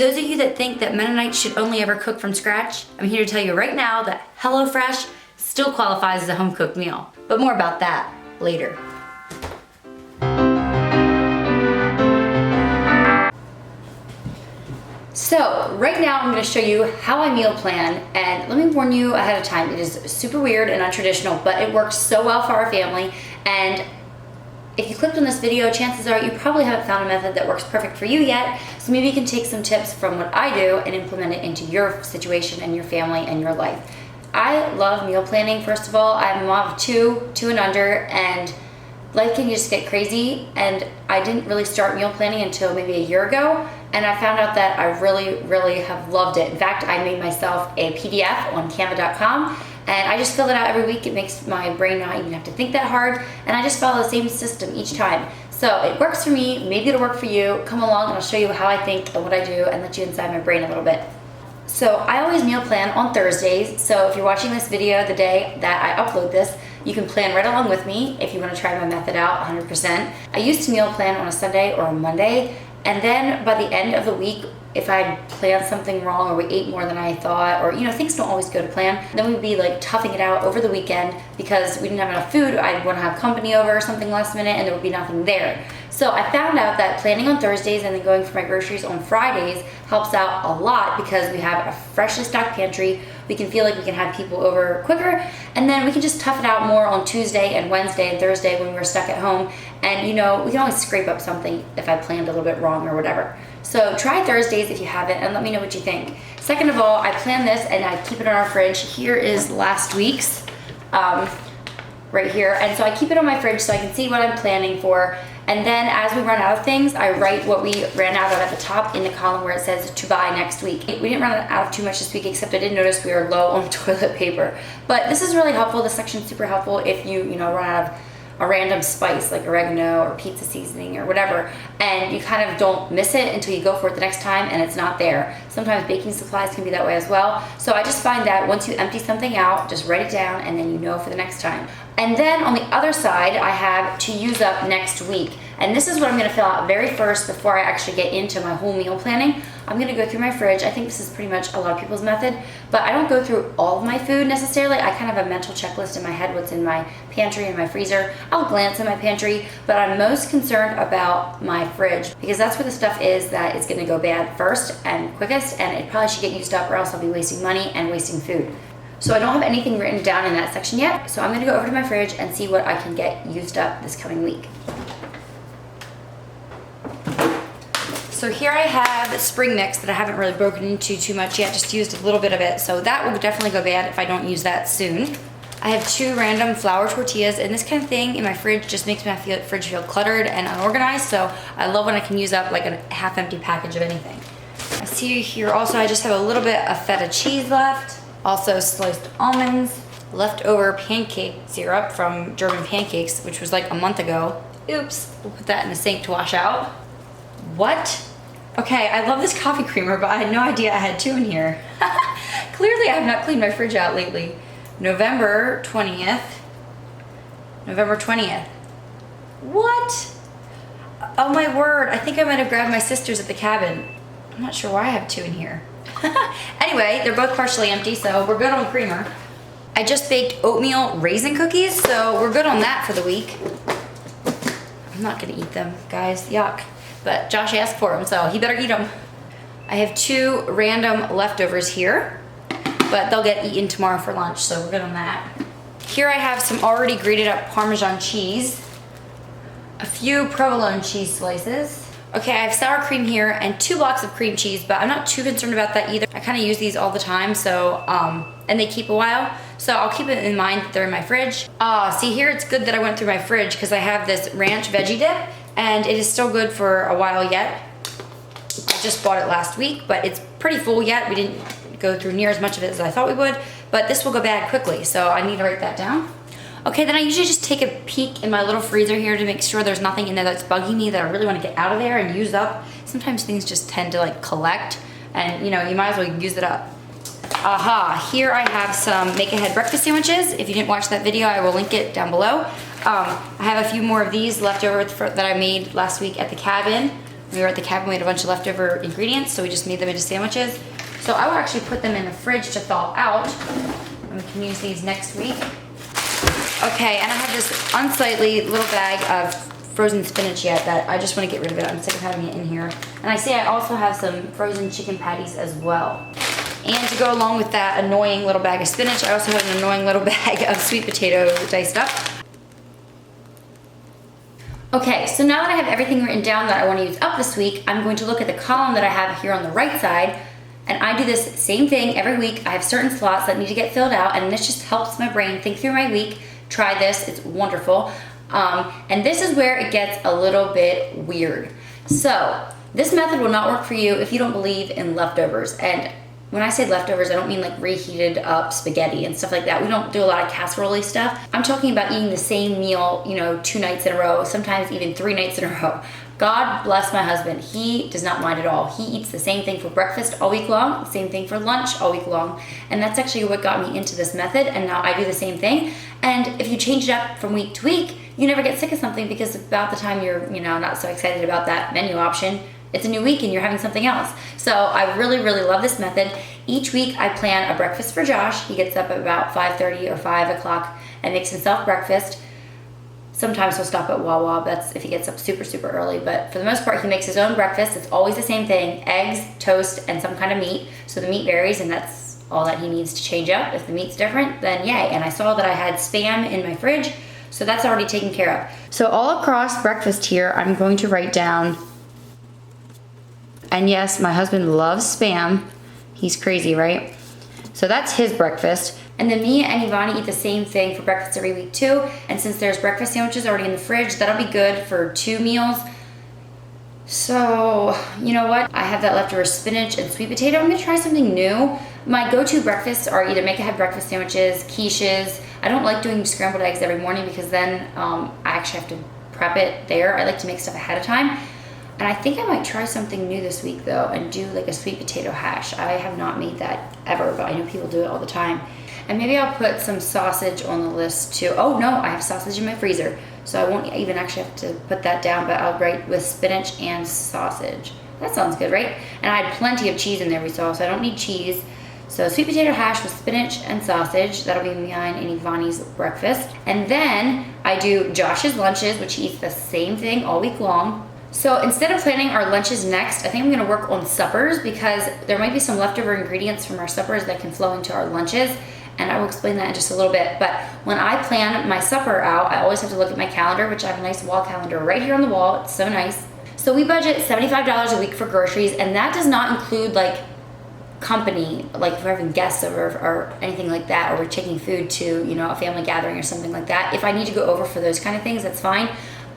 those of you that think that Mennonites should only ever cook from scratch, I'm here to tell you right now that HelloFresh still qualifies as a home-cooked meal. But more about that later. So right now I'm going to show you how I meal plan, and let me warn you ahead of time, it is super weird and untraditional, but it works so well for our family. And if you clicked on this video, chances are you probably haven't found a method that works perfect for you yet. So maybe you can take some tips from what I do and implement it into your situation and your family and your life. I love meal planning. First of all, I'm a mom of two and under, and life can just get crazy, and I didn't really start meal planning until maybe a year ago, and I found out that I really have loved it. In fact, I made myself a PDF on canva.com, and I just fill it out every week. It makes my brain not even have to think that hard, and I just follow the same system each time. So it works for me, maybe it'll work for you. Come along and I'll show you how I think and what I do and let you inside my brain a little bit. So I always meal plan on Thursdays, so if you're watching this video the day that I upload this, you can plan right along with me if you want to try my method out 100%. I used to meal plan on a Sunday or a Monday, and then by the end of the week, if I planned something wrong or we ate more than I thought, or things don't always go to plan, then we'd be like toughing it out over the weekend because we didn't have enough food. I'd want to have company over or something last minute and there would be nothing there. So I found out that planning on Thursdays and then going for my groceries on Fridays helps out a lot because we have a freshly stocked pantry. We can feel like we can have people over quicker, and then we can just tough it out more on Tuesday and Wednesday and Thursday when we're stuck at home. And we can always scrape up something if I planned a little bit wrong or whatever. So try Thursdays if you haven't, and let me know what you think. Second of all, I plan this and I keep it on our fridge. Here is last week's, right here. And so I keep it on my fridge so I can see what I'm planning for. And then as we run out of things, I write what we ran out of at the top in the column where it says to buy next week. We didn't run out of too much this week, except I did notice we were low on toilet paper. But this is really helpful. This section's super helpful if you run out of a random spice like oregano or pizza seasoning or whatever, and you kind of don't miss it until you go for it the next time and it's not there. Sometimes baking supplies can be that way as well. So I just find that once you empty something out, just write it down and then you know for the next time. And then on the other side, I have to use up next week. And this is what I'm gonna fill out very first before I actually get into my whole meal planning. I'm gonna go through my fridge. I think this is pretty much a lot of people's method, but I don't go through all of my food necessarily. I kind of have a mental checklist in my head, what's in my pantry and my freezer. I'll glance in my pantry, but I'm most concerned about my fridge because that's where the stuff is that is gonna go bad first and quickest, and it probably should get used up or else I'll be wasting money and wasting food. So I don't have anything written down in that section yet, so I'm gonna go over to my fridge and see what I can get used up this coming week. So here I have spring mix that I haven't really broken into too much yet, just used a little bit of it. So that will definitely go bad if I don't use that soon. I have 2 random flour tortillas, and this kind of thing in my fridge just makes my fridge feel cluttered and unorganized. So I love when I can use up like a half empty package of anything. I see here also I just have a little bit of feta cheese left, also sliced almonds, leftover pancake syrup from German pancakes, which was like a month ago. Oops, we'll put that in the sink to wash out. What? Okay, I love this coffee creamer, but I had no idea I had 2 in here. Clearly I have not cleaned my fridge out lately. November 20th. What? Oh my word, I think I might have grabbed my sister's at the cabin. I'm not sure why I have 2 in here. Anyway, they're both partially empty, so we're good on creamer. I just baked oatmeal raisin cookies, so we're good on that for the week. I'm not gonna eat them, guys, yuck. But Josh asked for them, so he better eat them. I have 2 random leftovers here, but they'll get eaten tomorrow for lunch, so we're good on that. Here I have some already grated up Parmesan cheese, a few provolone cheese slices. Okay, I have sour cream here and 2 blocks of cream cheese, but I'm not too concerned about that either. I kind of use these all the time, so and they keep a while, so I'll keep it in mind that they're in my fridge. See here, it's good that I went through my fridge because I have this ranch veggie dip, and it is still good for a while yet. I just bought it last week, but it's pretty full yet. We didn't go through near as much of it as I thought we would, but this will go bad quickly, so I need to write that down. Okay, then I usually just take a peek in my little freezer here to make sure there's nothing in there that's bugging me that I really want to get out of there and use up. Sometimes things just tend to like collect, and you might as well use it up. Aha, here I have some make-ahead breakfast sandwiches. If you didn't watch that video, I will link it down below. I have a few more of these left over that I made last week at the cabin We were at the cabin, we had a bunch of leftover ingredients, so we just made them into sandwiches. So I will actually put them in the fridge to thaw out, and we can use these next week. Okay, and I have this unsightly little bag of frozen spinach yet that I just want to get rid of it. I'm sick of having it in here. And I see I also have some frozen chicken patties as well. And to go along with that annoying little bag of spinach, I also have an annoying little bag of sweet potato diced up. Okay, so now that I have everything written down that I want to use up this week, I'm going to look at the column that I have here on the right side. And I do this same thing every week. I have certain slots that need to get filled out, and this just helps my brain think through my week. Try this, it's wonderful. And this is where it gets a little bit weird. So this method will not work for you if you don't believe in leftovers. And when I say leftovers, I don't mean like reheated up spaghetti and stuff like that. We don't do a lot of casserole stuff. I'm talking about eating the same meal, 2 nights in a row, sometimes even 3 nights in a row. God bless my husband. He does not mind at all. He eats the same thing for breakfast all week long, same thing for lunch all week long. And that's actually what got me into this method. And now I do the same thing. And if you change it up from week to week, you never get sick of something, because about the time you're, not so excited about that menu option, it's a new week and you're having something else. So I really, really love this method. Each week I plan a breakfast for Josh. He gets up at about 5:30 or 5 o'clock and makes himself breakfast. Sometimes he'll stop at Wawa, that's if he gets up super, super early. But for the most part, he makes his own breakfast. It's always the same thing: eggs, toast, and some kind of meat. So the meat varies, and that's all that he needs to change up. If the meat's different, then yay. And I saw that I had Spam in my fridge, so that's already taken care of. So all across breakfast here, I'm going to write down, and yes, my husband loves Spam. He's crazy, right? So that's his breakfast. And then me and Evonnie eat the same thing for breakfast every week too. And since there's breakfast sandwiches already in the fridge, that'll be good for 2 meals. So, you know what? I have that leftover spinach and sweet potato. I'm gonna try something new. My go-to breakfasts are either make ahead breakfast sandwiches, quiches. I don't like doing scrambled eggs every morning because then I actually have to prep it there. I like to make stuff ahead of time. And I think I might try something new this week though and do like a sweet potato hash. I have not made that ever, but I know people do it all the time. And maybe I'll put some sausage on the list too. Oh no, I have sausage in my freezer, so I won't even actually have to put that down, but I'll write with spinach and sausage. That sounds good, right? And I had plenty of cheese in there, we saw, so I don't need cheese. So sweet potato hash with spinach and sausage. That'll be mine and Evonnie's breakfast. And then I do Josh's lunches, which he eats the same thing all week long. So instead of planning our lunches next, I think I'm gonna work on suppers, because there might be some leftover ingredients from our suppers that can flow into our lunches. And I will explain that in just a little bit. But when I plan my supper out, I always have to look at my calendar, which I have a nice wall calendar right here on the wall. It's so nice. So we budget $75 a week for groceries, and that does not include like company, like if we're having guests over or anything like that, or we're taking food to, a family gathering or something like that. If I need to go over for those kind of things, that's fine.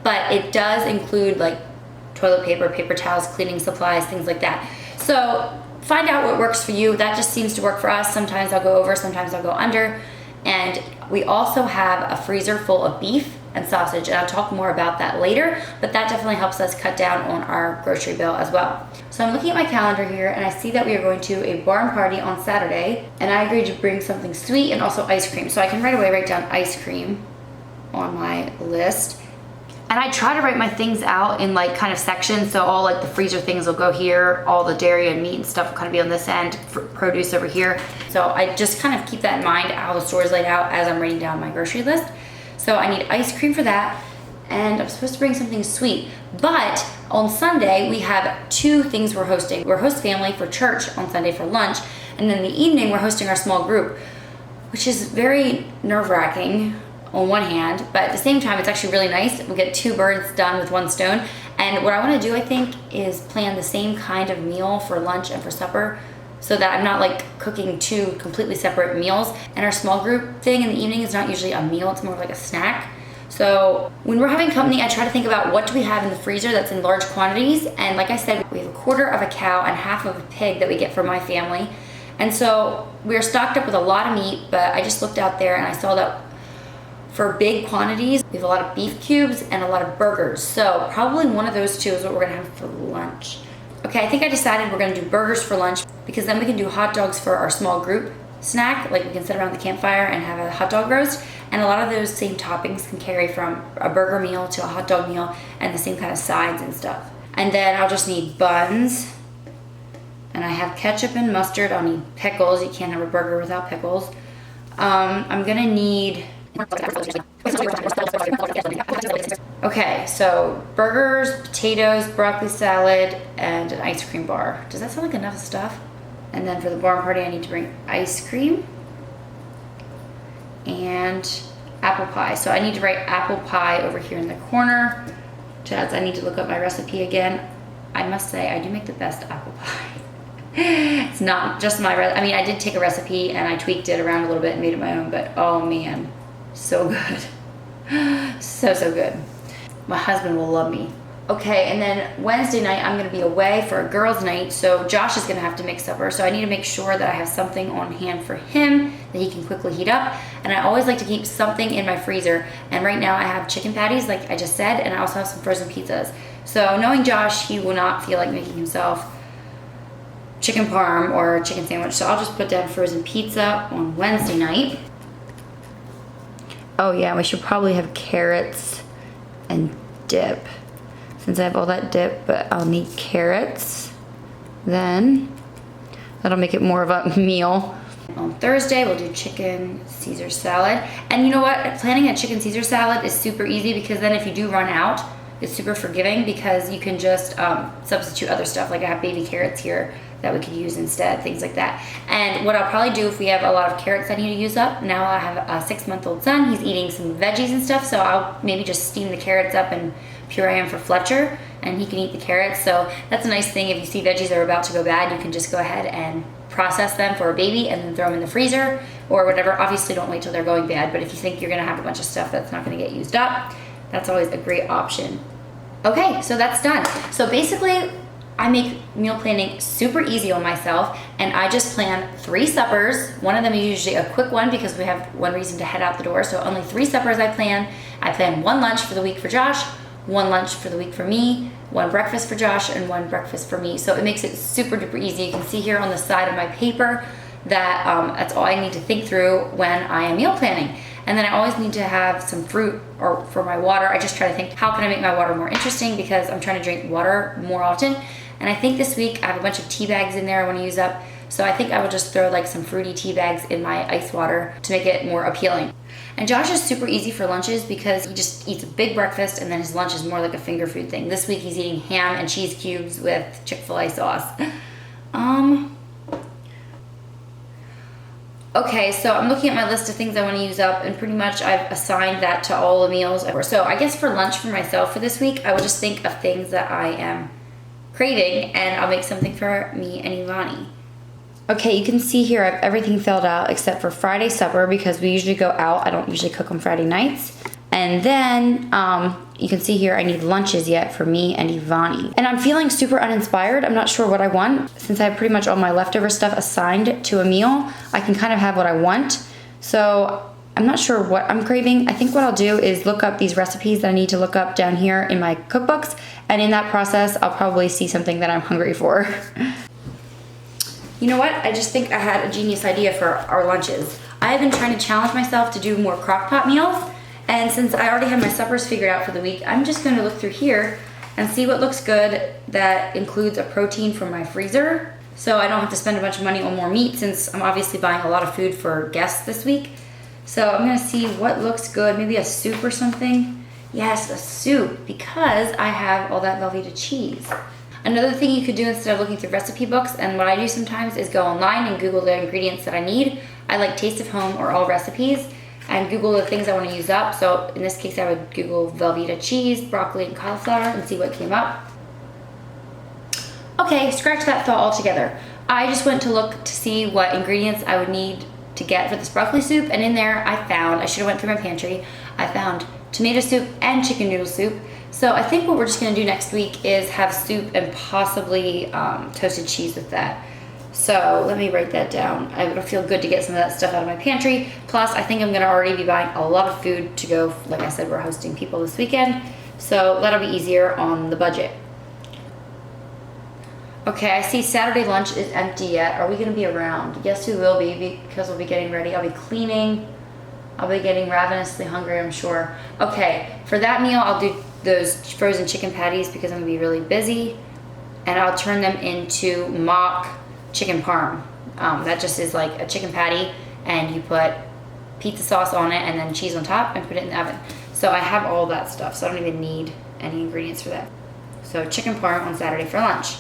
But it does include like toilet paper, paper towels, cleaning supplies, things like that. So find out what works for you. That just seems to work for us. Sometimes I'll go over, sometimes I'll go under. And we also have a freezer full of beef and sausage, and I'll talk more about that later, but that definitely helps us cut down on our grocery bill as well. So I'm looking at my calendar here, and I see that we are going to a barn party on Saturday, and I agreed to bring something sweet and also ice cream. So I can right away write down ice cream on my list. And I try to write my things out in like kind of sections, so all like the freezer things will go here, all the dairy and meat and stuff will kind of be on this end, produce over here. So I just kind of keep that in mind, how the store is laid out as I'm writing down my grocery list. So I need ice cream for that, and I'm supposed to bring something sweet. But on Sunday, we have 2 things we're hosting. We're host family for church on Sunday for lunch, and then in the evening we're hosting our small group, which is very nerve-wracking on one hand, but at the same time, it's actually really nice. We get 2 birds done with 1 stone. And what I wanna do, I think, is plan the same kind of meal for lunch and for supper, so that I'm not like cooking 2 completely separate meals. And our small group thing in the evening is not usually a meal, it's more of like a snack. So when we're having company, I try to think about what do we have in the freezer that's in large quantities. And like I said, we have 1/4 of a cow and half of a pig that we get for my family. And so we're stocked up with a lot of meat, but I just looked out there and I saw that for big quantities, we have a lot of beef cubes and a lot of burgers. So probably one of those 2 is what we're gonna have for lunch. Okay, I think I decided we're gonna do burgers for lunch, because then we can do hot dogs for our small group snack. Like we can sit around the campfire and have a hot dog roast. And a lot of those same toppings can carry from a burger meal to a hot dog meal, and the same kind of sides and stuff. And then I'll just need buns. And I have ketchup and mustard. I'll need pickles. You can't have a burger without pickles. I'm gonna need... Okay, so burgers, potatoes, broccoli salad, and an ice cream bar. Does that sound like enough stuff? And then for the barn party, I need to bring ice cream and apple pie. So I need to write apple pie over here in the corner. I need to look up my recipe again. I must say, I do make the best apple pie. It's not just my I mean, I did take a recipe and I tweaked it around a little bit and made it my own, but oh man, so good. So good. My husband will love me. Okay, and then Wednesday night I'm gonna be away for a girls' night, so Josh is gonna have to make supper, so I need to make sure that I have something on hand for him that he can quickly heat up. And I always like to keep something in my freezer, and right now I have chicken patties, like I just said, and I also have some frozen pizzas. So knowing Josh, he will not feel like making himself chicken parm or chicken sandwich, so I'll just put down frozen pizza on Wednesday night. Oh yeah, we should probably have carrots and dip. Since I have all that dip, but I'll need carrots. Then that'll make it more of a meal. On Thursday, we'll do chicken Caesar salad. And you know what? Planning a chicken Caesar salad is super easy because then if you do run out, it's super forgiving because you can just substitute other stuff. Like I have baby carrots here that we could use instead, things like that. And what I'll probably do if we have a lot of carrots I need to use up, now I have a 6-month-old son, he's eating some veggies and stuff, so I'll maybe just steam the carrots up and puree them for Fletcher, and he can eat the carrots. So that's a nice thing. If you see veggies are about to go bad, you can just go ahead and process them for a baby and then throw them in the freezer or whatever. Obviously don't wait till they're going bad, but if you think you're gonna have a bunch of stuff that's not gonna get used up, that's always a great option. Okay, so that's done. So basically, I make meal planning super easy on myself, and I just plan 3 suppers. One of them is usually a quick one because we have one reason to head out the door, so only 3 suppers I plan. I plan 1 lunch for the week for Josh, 1 lunch for the week for me, 1 breakfast for Josh, and 1 breakfast for me. So it makes it super duper easy. You can see here on the side of my paper that that's all I need to think through when I am meal planning. And then I always need to have some fruit or for my water. I just try to think, how can I make my water more interesting, because I'm trying to drink water more often. And I think this week I have a bunch of tea bags in there I want to use up. So I think I will just throw like some fruity tea bags in my ice water to make it more appealing. And Josh is super easy for lunches because he just eats a big breakfast and then his lunch is more like a finger food thing. This week he's eating ham and cheese cubes with Chick-fil-A sauce. Okay, so I'm looking at my list of things I want to use up, and pretty much I've assigned that to all the meals. So I guess for lunch for myself for this week, I will just think of things that I am craving, and I'll make something for me and Evonnie. Okay, you can see here I have everything filled out except for Friday supper because we usually go out. I don't usually cook on Friday nights. And then you can see here I need lunches yet for me and Evonnie. And I'm feeling super uninspired. I'm not sure what I want. Since I have pretty much all my leftover stuff assigned to a meal, I can kind of have what I want. So I'm not sure what I'm craving. I think what I'll do is look up these recipes that I need to look up down here in my cookbooks. And in that process, I'll probably see something that I'm hungry for. You know what? I just think I had a genius idea for our lunches. I have been trying to challenge myself to do more crock pot meals. And since I already have my suppers figured out for the week, I'm just going to look through here and see what looks good that includes a protein from my freezer. So I don't have to spend a bunch of money on more meat since I'm obviously buying a lot of food for guests this week. So I'm going to see what looks good. Maybe a soup or something. Yes, a soup, because I have all that Velveeta cheese. Another thing you could do instead of looking through recipe books, and what I do sometimes is go online and Google the ingredients that I need. I like Taste of Home or All Recipes, and Google the things I want to use up. So in this case, I would Google Velveeta cheese, broccoli, and cauliflower and see what came up. Okay, scratch that thought altogether. I just went to look to see what ingredients I would need to get for this broccoli soup, and in there I should have went through my pantry, I found tomato soup and chicken noodle soup. So I think what we're just gonna do next week is have soup and possibly toasted cheese with that. So let me write that down. It'll feel good to get some of that stuff out of my pantry. Plus, I think I'm gonna already be buying a lot of food to go. Like I said, we're hosting people this weekend. So that'll be easier on the budget. Okay, I see Saturday lunch is empty yet. Are we gonna be around? Yes, we will be, because we'll be getting ready. I'll be cleaning. I'll be getting ravenously hungry, I'm sure. Okay, for that meal, I'll do those frozen chicken patties because I'm gonna be really busy, and I'll turn them into mock chicken parm. That just is like a chicken patty, and you put pizza sauce on it and then cheese on top and put it in the oven. So I have all that stuff, so I don't even need any ingredients for that. So chicken parm on Saturday for lunch.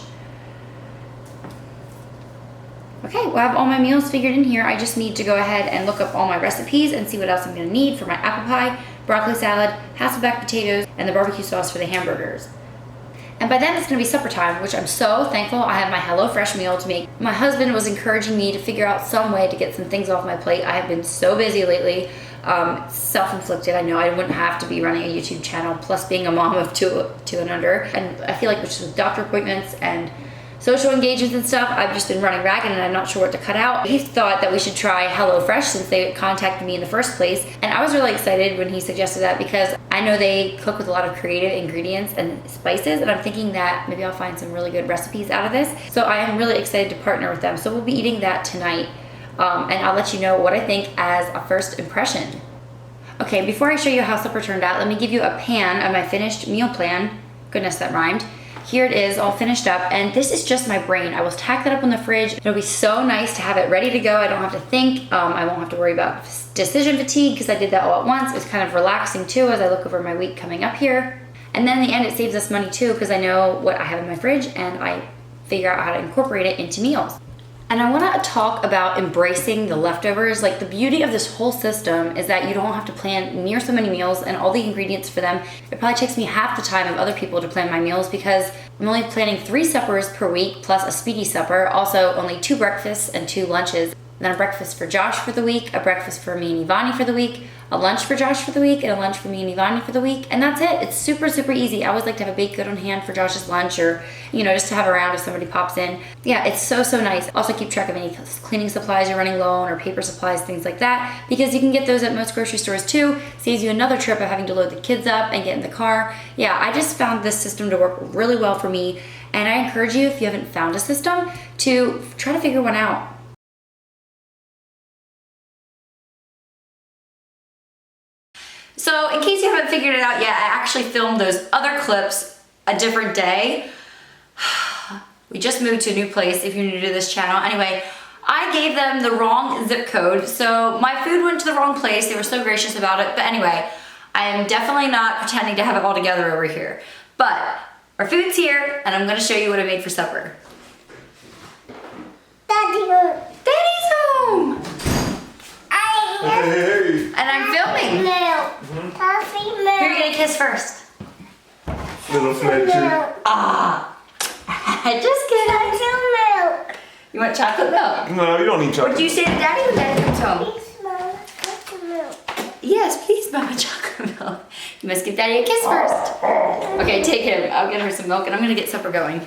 Okay, well I have all my meals figured in here. I just need to go ahead and look up all my recipes and see what else I'm gonna need for my apple pie, broccoli salad, Hasselback potatoes, and the barbecue sauce for the hamburgers. And by then it's gonna be supper time, which I'm so thankful I have my HelloFresh meal to make. My husband was encouraging me to figure out some way to get some things off my plate. I have been so busy lately. Self-inflicted. I know I wouldn't have to be running a YouTube channel, plus being a mom of two and under. And I feel like with doctor appointments and social engagements and stuff, I've just been running ragged and I'm not sure what to cut out. He thought that we should try HelloFresh since they contacted me in the first place. And I was really excited when he suggested that because I know they cook with a lot of creative ingredients and spices, and I'm thinking that maybe I'll find some really good recipes out of this. So I am really excited to partner with them. So we'll be eating that tonight. And I'll let you know what I think as a first impression. Okay, before I show you how supper turned out, let me give you a pan of my finished meal plan. Goodness, that rhymed. Here it is, all finished up, and this is just my brain. I will tack that up on the fridge. It'll be so nice to have it ready to go. I don't have to think. I won't have to worry about decision fatigue because I did that all at once. It's kind of relaxing too as I look over my week coming up here. And then in the end, it saves us money too because I know what I have in my fridge and I figure out how to incorporate it into meals. And I want to talk about embracing the leftovers. Like, the beauty of this whole system is that you don't have to plan near so many meals and all the ingredients for them. It probably takes me half the time of other people to plan my meals because I'm only planning 3 suppers per week plus a speedy supper. Also, only 2 breakfasts and 2 lunches. And then a breakfast for Josh for the week, a breakfast for me and Evonnie for the week, a lunch for Josh for the week, and a lunch for me and Evonnie for the week. And that's it. It's super, super easy. I always like to have a baked good on hand for Josh's lunch or, just to have around if somebody pops in. Yeah, it's so, so nice. Also keep track of any cleaning supplies you're running low on or paper supplies, things like that, because you can get those at most grocery stores too. Saves you another trip of having to load the kids up and get in the car. Yeah, I just found this system to work really well for me. And I encourage you, if you haven't found a system, to try to figure one out. So in case you haven't figured it out yet, I actually filmed those other clips a different day. We just moved to a new place if you're new to this channel. Anyway, I gave them the wrong zip code, so my food went to the wrong place. They were so gracious about it. But anyway, I am definitely not pretending to have it all together over here. But our food's here, and I'm gonna show you what I made for supper. Daddy's home. Daddy's home! Hey. And I'm filming. Coffee milk. Who are you gonna kiss first? Little Fletcher. Ah! Just kidding. Chocolate milk. You want chocolate milk? No, you don't need chocolate. What do you say to Daddy when Daddy comes home? Please, Mama, chocolate milk. Yes, please, Mama, chocolate milk. You must give Daddy a kiss first. Okay, take him. I'll get her some milk, and I'm gonna get supper going.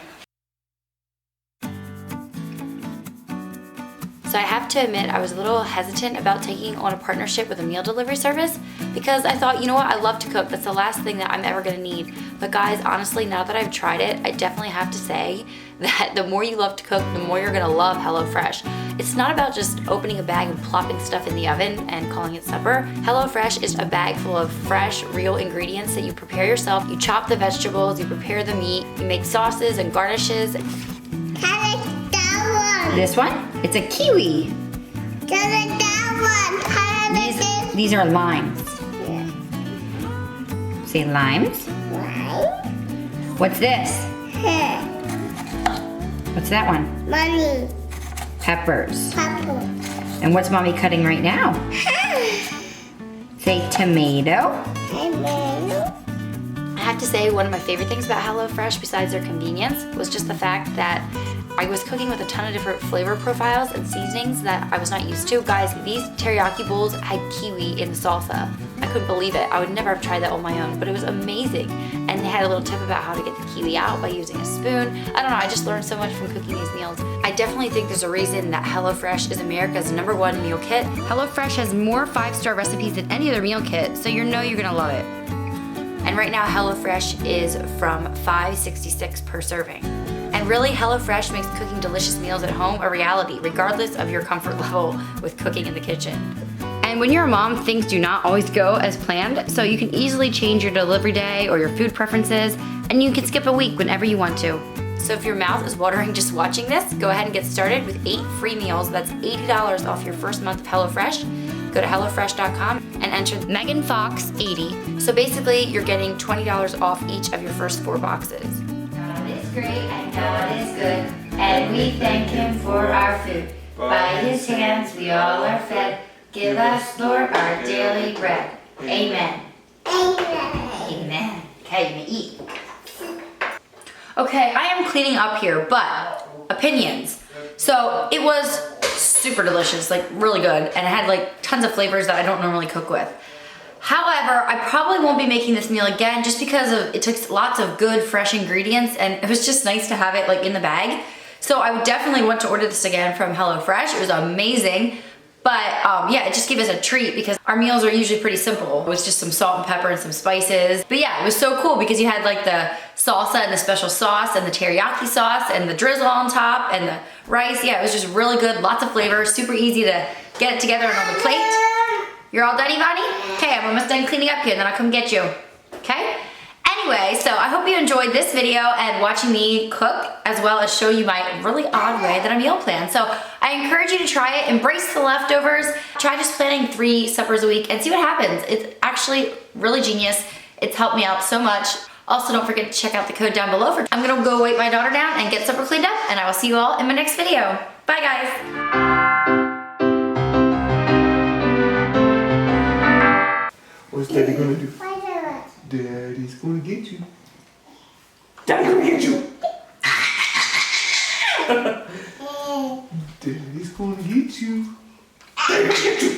So I have to admit, I was a little hesitant about taking on a partnership with a meal delivery service because I thought, you know what, I love to cook. That's the last thing that I'm ever gonna need. But guys, honestly, now that I've tried it, I definitely have to say that the more you love to cook, the more you're gonna love HelloFresh. It's not about just opening a bag and plopping stuff in the oven and calling it supper. HelloFresh is a bag full of fresh, real ingredients that you prepare yourself. You chop the vegetables, you prepare the meat, you make sauces and garnishes. This one? It's a kiwi. These are limes. Yeah. Say limes. Lime. What's this? Hair. What's that one? Money. Peppers. Purple. And what's Mommy cutting right now? Say tomato. Tomato. I have to say, one of my favorite things about HelloFresh, besides their convenience, was just the fact that I was cooking with a ton of different flavor profiles and seasonings that I was not used to. Guys, these teriyaki bowls had kiwi in the salsa. I couldn't believe it. I would never have tried that on my own, but it was amazing. And they had a little tip about how to get the kiwi out by using a spoon. I don't know, I just learned so much from cooking these meals. I definitely think there's a reason that HelloFresh is America's #1 meal kit. HelloFresh has more 5-star recipes than any other meal kit, so you're gonna love it. And right now, HelloFresh is from $5.66 per serving. And really, HelloFresh makes cooking delicious meals at home a reality, regardless of your comfort level with cooking in the kitchen. And And when you're a mom, things do not always go as planned, so you can easily change your delivery day or your food preferences, and you can skip a week whenever you want to. So if your mouth is watering just watching this, go ahead and get started with 8 free meals. That's $80 off your first month of HelloFresh. Go to HelloFresh.com and enter meganfox80. So basically, you're getting $20 off each of your first 4 boxes. God is great and God is good, and we thank Him for our food. By His hands we all are fed. Give us, Lord, our daily bread. Amen. Amen. Okay, you may eat. Okay, I am cleaning up here, but opinions. So it was super delicious, like really good, and it had like tons of flavors that I don't normally cook with. However, I probably won't be making this meal again just because it took lots of good fresh ingredients, and it was just nice to have it like in the bag. So I would definitely want to order this again from HelloFresh. It was amazing. But yeah, it just gave us a treat because our meals are usually pretty simple. It was just some salt and pepper and some spices. But yeah, it was so cool because you had like the salsa and the special sauce and the teriyaki sauce and the drizzle on top and the rice. Yeah, it was just really good, lots of flavor, super easy to get it together and on the plate. You're all done, Evonnie? Okay, I'm almost done cleaning up here and then I'll come get you. Okay? Anyway, so I hope you enjoyed this video and watching me cook, as well as show you my really odd way that I meal plan. So I encourage you to try it, embrace the leftovers, try just planning 3 suppers a week and see what happens. It's actually really genius. It's helped me out so much. Also, don't forget to check out the code down below. I'm gonna go wait my daughter down and get supper cleaned up, and I will see you all in my next video. Bye guys. What's Daddy gonna do? Daddy's gonna get you. Daddy's gonna get you. Daddy's gonna get you. Daddy's gonna get you.